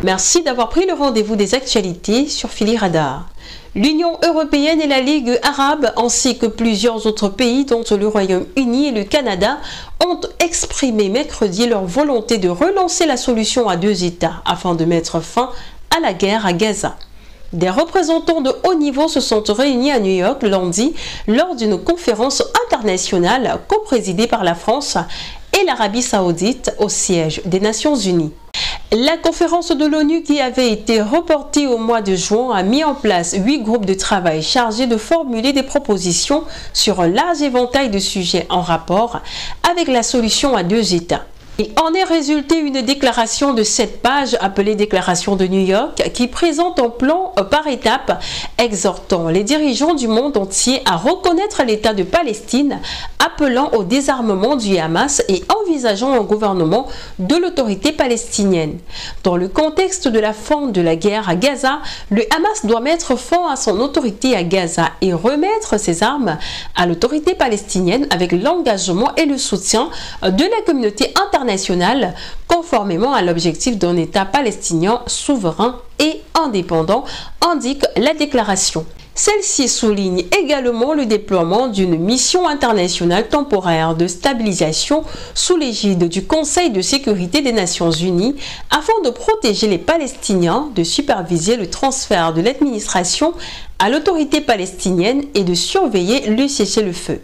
Merci d'avoir pris le rendez-vous des actualités sur Philly Radar. L'Union européenne et la Ligue arabe, ainsi que plusieurs autres pays, dont le Royaume-Uni et le Canada, ont exprimé mercredi leur volonté de relancer la solution à deux États afin de mettre fin à la guerre à Gaza. Des représentants de haut niveau se sont réunis à New York lundi lors d'une conférence internationale coprésidée par la France et l'Arabie Saoudite au siège des Nations Unies. La conférence de l'ONU, qui avait été reportée au mois de juin, a mis en place 8 groupes de travail chargés de formuler des propositions sur un large éventail de sujets en rapport avec la solution à deux États. Il en est résulté une déclaration de 7 pages appelée Déclaration de New York qui présente un plan par étapes exhortant les dirigeants du monde entier à reconnaître l'État de Palestine, appelant au désarmement du Hamas et envisageant un gouvernement de l'autorité palestinienne. Dans le contexte de la fin de la guerre à Gaza, le Hamas doit mettre fin à son autorité à Gaza et remettre ses armes à l'autorité palestinienne avec l'engagement et le soutien de la communauté internationale, conformément à l'objectif d'un État palestinien souverain et indépendant, indique la déclaration. Celle-ci souligne également le déploiement d'une mission internationale temporaire de stabilisation sous l'égide du Conseil de sécurité des Nations Unies afin de protéger les Palestiniens, de superviser le transfert de l'administration à l'autorité palestinienne et de surveiller le cessez-le-feu.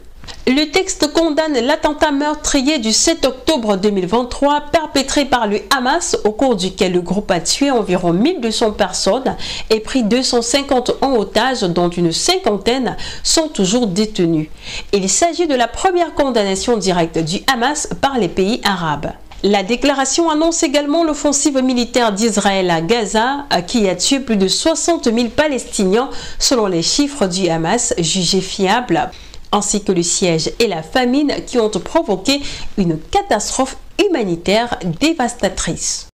Le texte condamne l'attentat meurtrier du 7 octobre 2023 perpétré par le Hamas, au cours duquel le groupe a tué environ 1200 personnes et pris 251 otages, dont une cinquantaine sont toujours détenus. Il s'agit de la première condamnation directe du Hamas par les pays arabes. La déclaration annonce également l'offensive militaire d'Israël à Gaza, qui a tué plus de 60 000 Palestiniens selon les chiffres du Hamas jugés fiables, ainsi que le siège et la famine qui ont provoqué une catastrophe humanitaire dévastatrice.